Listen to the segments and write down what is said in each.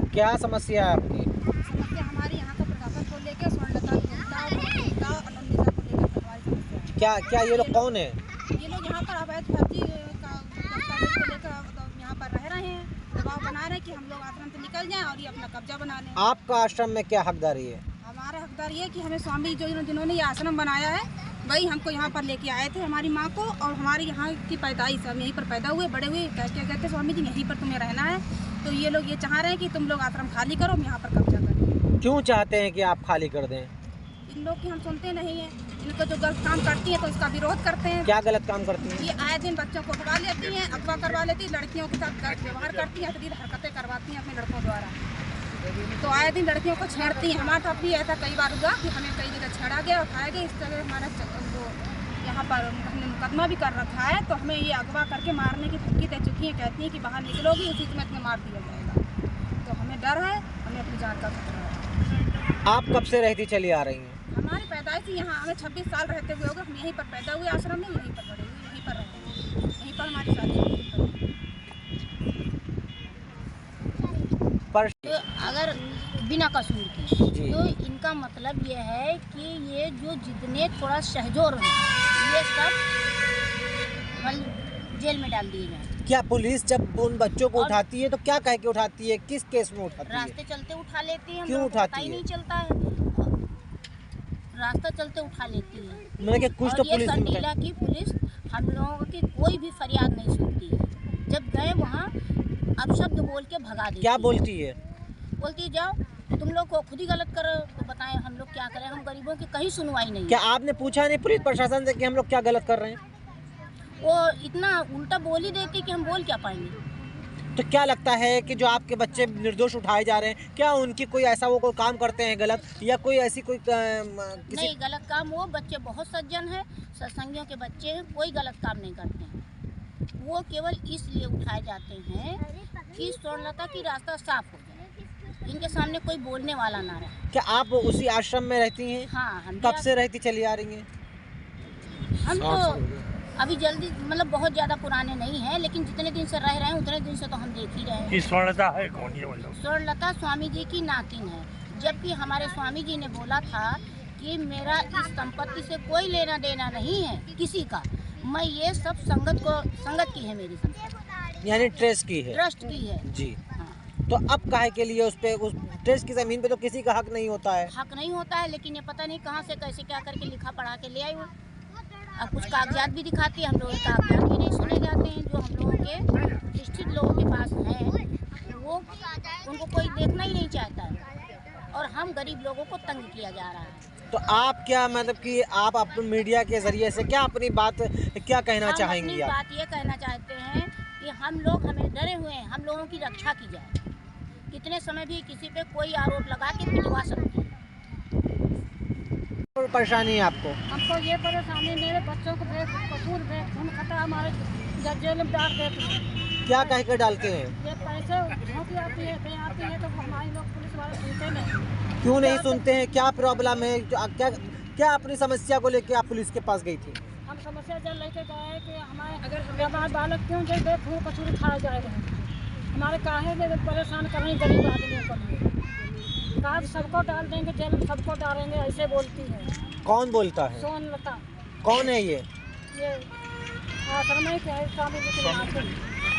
क्या समस्या है आपकी? समस्या हमारे यहाँ का प्रशासन को लेकर स्वर्णलता को लेकर हमारी समस्या है। क्या ये लोग कौन है? ये लोग यहाँ पर अवैध फर्जी का दस्तावेज को लेकर यहाँ पर रह रहे हैं, दबाव बना रहे हैं कि हम लोग आश्रम से निकल जाएं और ये अपना कब्जा बना लें। आपका आश्रम में क्या हकदारी है? हमारा हकदार ये है कि हमें स्वामी जिन्होंने ये आश्रम बनाया है वही हमको यहाँ पर लेके आए थे, हमारी माँ को, और हमारी यहाँ की पैदाइश हम यहीं पर पैदा हुए बड़े हुए। क्या कहते स्वामी जी यहीं पर तुम्हें रहना है, तो ये लोग ये चाह रहे हैं कि तुम लोग आश्रम खाली करो, हम यहाँ पर कब्जा करें। क्यों चाहते हैं कि आप खाली कर दें? इन लोग की हम सुनते नहीं हैं, इनको जो गलत काम करती हैं तो उसका विरोध करते हैं। क्या गलत काम करती हैं? ये आए दिन बच्चों को उठवा लेती हैं, अगवा करवा लेती हैं, लड़कियों के साथ गलत व्यवहार करती हैं, अश्लील हरकतें करवाती हैं अपने लड़कों द्वारा। तो आए दिन लड़कियों को छेड़ती हैं। हमारे साथ भी ऐसा कई बार हुआ कि हमें कई जगह छेड़ा गया, उठाया गया। इस तरह हमारा यहाँ पर हमने मुकदमा भी कर रखा है, तो हमें ये अगवा करके मारने की धमकी दे चुकी हैं। कहती हैं कि बाहर निकलोगी उसी समय तुम्हें मार दिया जाएगा। तो हमें डर है, हमें अपनी जान का खतरा है। आप कब से रहती चली आ रही हैं? हमारी पैदाइश ही यहाँ, हमें 26 साल रहते हुए हो गए। हम यहीं पर पैदा हुए, आश्रम में यहीं पर बड़े हुए, यहीं पर रहते हैं, यहीं पर हमारी शादी हुई। तो अगर बिना कसूर के, तो इनका मतलब ये है कि ये जो जितने थोड़ा सहजोर हैं ये सब जेल में डाल दिए जाए। क्या पुलिस जब उन बच्चों को उठाती है तो क्या कह के उठाती है? किस केस में उठाती है? रास्ते चलते उठा लेती है। क्यों उठाती है? नहीं चलता है, रास्ता चलते उठा लेती है। मैंने कि कुछ तो पुलिस संडीला की पुलिस हम लोगों की कोई भी फरियाद नहीं सुनती है। जब गए वहाँ अपशब्द बोल के भगा देती। क्या बोलती है? बोलती है जाओ तुम लोग को खुद ही गलत करो, तो बताएं हम लोग क्या करें, हम गरीबों की कहीं सुनवाई नहीं। क्या आपने पूछा नहीं पुलिस प्रशासन से कि हम लोग क्या गलत कर रहे हैं? वो इतना उल्टा बोल ही देती कि हम बोल क्या पाएंगे। तो क्या लगता है कि जो आपके बच्चे निर्दोष उठाए जा रहे हैं, क्या उनकी कोई ऐसा वो कोई काम करते हैं गलत, या कोई ऐसी कोई किसी... नहीं गलत काम, वो बच्चे बहुत सज्जन हैं, सत्संगियों के बच्चे हैं, कोई गलत काम नहीं करते हैं। वो केवल इसलिए उठाए जाते हैं कि स्वर्णलता की रास्ता साफ हो जाए, इनके सामने कोई बोलने वाला ना रहे। क्या आप उसी आश्रम में रहती हैं? हाँ, हम कब से रहती चली आ रही हैं? हम तो अभी जल्दी मतलब बहुत ज़्यादा पुराने नहीं हैं, लेकिन जितने दिन से रह रहे हैं उतने दिन से तो हम देख ही रहे हैं। स्वर्णलता है कौन ये बोलो? स्वर्णलता स्वामी जी की नातिन है, जबकि हमारे स्वामी जी ने बोला था कि मेरा इस संपत्ति से कोई लेना देना नहीं है किसी का, मैं ये सब संगत की है, मेरी संपत्ति यानी ट्रस्ट की है, ट्रस्ट की है जी। हाँ। तो अब काहे के लिए उस ट्रस्ट की जमीन पे तो किसी का हक नहीं होता है? हक नहीं होता है, लेकिन ये पता नहीं कहाँ से कैसे क्या करके लिखा पढ़ा के ले आई वो। अब कुछ कागजात भी दिखाती है, हम लोगों के कागजात भी नहीं सुने जाते हैं। जो हम लोगों के प्रतिष्ठित लोगों के पास हैं वो उनको कोई देखना ही नहीं चाहता है, और हम गरीब लोगों को तंग किया जा रहा है। तो आप क्या मतलब कि आप अपने मीडिया के जरिए से क्या अपनी बात क्या कहना चाहेंगी? आप बात ये कहना चाहते हैं कि हम लोग हमें डरे हुए हैं, हम लोगों की रक्षा की जाए। कितने समय भी किसी पे कोई आरोप लगा के पिटवा सकते हैं। परेशानी है आपको? हमको ये परेशानी, मेरे बच्चों को कसूर खून खतरा हमारे जेल में डाल देते हैं। क्या कह कर डालते हैं? ये पैसे झोंकी आती है तो हमारे लोग पुलिस वाले सुनते नहीं। क्यों नहीं सुनते हैं? क्या प्रॉब्लम है? क्या अपनी समस्या को लेकर आप पुलिस के पास गई थी? हम समस्या जल लेके गए कि हमारे बालक क्यों जो खून कसूर उठाया जाएगा, हमारे काहे में परेशान कर रही गरीब आदमियों को। कहा सबको डाल देंगे जेल में, सबको डालेंगे, ऐसे बोलती है। कौन बोलता है? स्वर्णलता। कौन है ये आश्रम ही है, स्वामी जी के नातिन।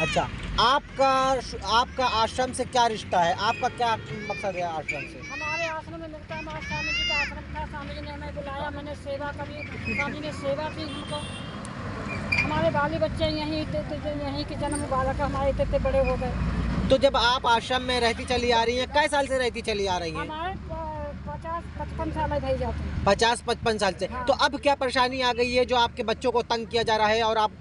अच्छा, आपका आश्रम से क्या रिश्ता है? आपका क्या मकसद है आश्रम से? हमारे आश्रम में मिलता है, हमारे स्वामी जी का आश्रम था, स्वामी जी ने हमें बुलाया, मैंने सेवा करी, स्वामी ने सेवा की हमको। हमारे बाली बच्चे यहीं के जन्म बालक हमारे इतने बड़े हो गए। तो जब आप आश्रम में रहती चली आ रही हैं, कै साल से रहती चली आ रही हैं? हमारे 50-55 साल भाई जाते हैं। 50-55 साल से। हाँ। तो अब क्या परेशानी आ गई है जो आपके बच्चों को तंग किया जा रहा है और आप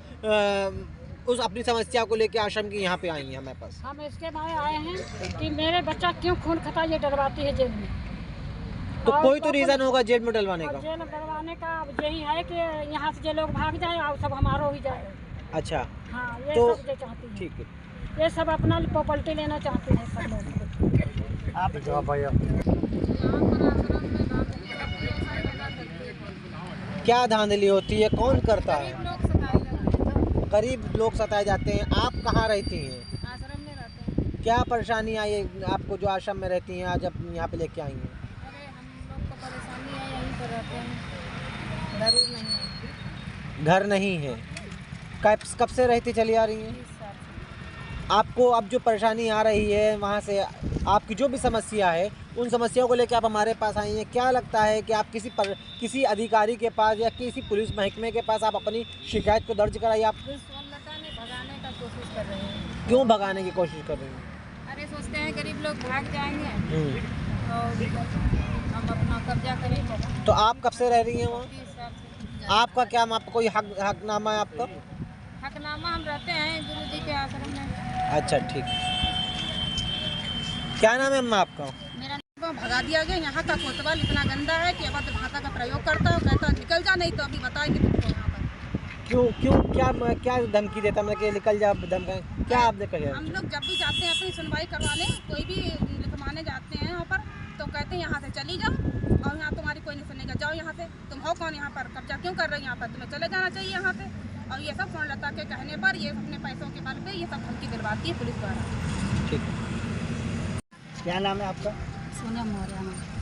उस अपनी समस्या को लेकर आश्रम की यहाँ पे आई हैं हमारे पास? हम इसके बारे आए हैं कि मेरे बच्चा क्यों खून खाता ये डरवाती है जेल में। तो कोई तो रीजन होगा जेल में डलवाने का? जेल में डलवाने का यही है कि यहाँ से जो लोग भाग जाए और सब हमारा हो जाए। अच्छा, हाँ, ये तो सब चाहती है। ठीक है, ये सब अपना प्रॉपर्टी लेना चाहते हैं सब लोग। आप जवाब भाई क्या धांधली होती है, कौन करता है? लोग सताए जाते हैं, गरीब लोग सताए जाते हैं। आप कहाँ रहती हैं? आश्रम में रहते हैं। क्या परेशानी आई है आपको जो आश्रम में रहती हैं, आज अब यहाँ पे लेके आई हैं? अरे हम लोग को परेशानी है, यहीं पर रहते हैं, घर नहीं है। घर नहीं है। कब से रहती चली आ रही हैं? 20 साल से। आपको अब जो परेशानी आ रही है वहाँ से, आपकी जो भी समस्या है उन समस्याओं को लेकर आप हमारे पास आई हैं। क्या लगता है कि आप किसी अधिकारी के पास या किसी पुलिस महकमे के पास आप अपनी शिकायत को दर्ज कराइए? आप पुलिस वाले ने भगाने का कोशिश कर रहे हैं। क्यों भगाने की कोशिश कर रही हैं? अरे सोचते हैं गरीब लोग भाग जाएंगे हम्म। और हम अपना कब्जा करेंगे। तो आप कब से रह रही हैं वहाँ? 20 साल से। आपका क्या, आपका कोई हकनामा है आपका? हकनामा हम रहते हैं गुरु जी के आश्रम में। अच्छा ठीक। क्या नाम है अम्मा आपका? मेरा भगा दिया गया। यहाँ का कोतवाल इतना गंदा है कि अभद्र भाषा का प्रयोग करता है, कहता निकल जा, नहीं तो अभी बताएंगे तुमको यहाँ पर। क्यों क्या धमकी देता, मतलब कि निकल जा धमकी? क्या आपने कहा? हम लोग जब भी जाते हैं अपनी सुनवाई करवाने, कोई भी लिखवाने जाते हैं यहाँ पर, तो कहते हैं यहाँ से चली जाओ और यहाँ तुम्हारी कोई नहीं सुनेगा, जाओ यहाँ से। तुम हो कौन यहाँ पर, कब्जा क्यों कर रहे हो यहाँ पर, तुम्हें चले जाना चाहिए यहाँ से। और ये सब फोनलता के कहने पर ये अपने पैसों के बल पे ये सब धमकी दिलवाती है पुलिस द्वारा। ठीक। क्या नाम है आपका? सोनिया मौर्य।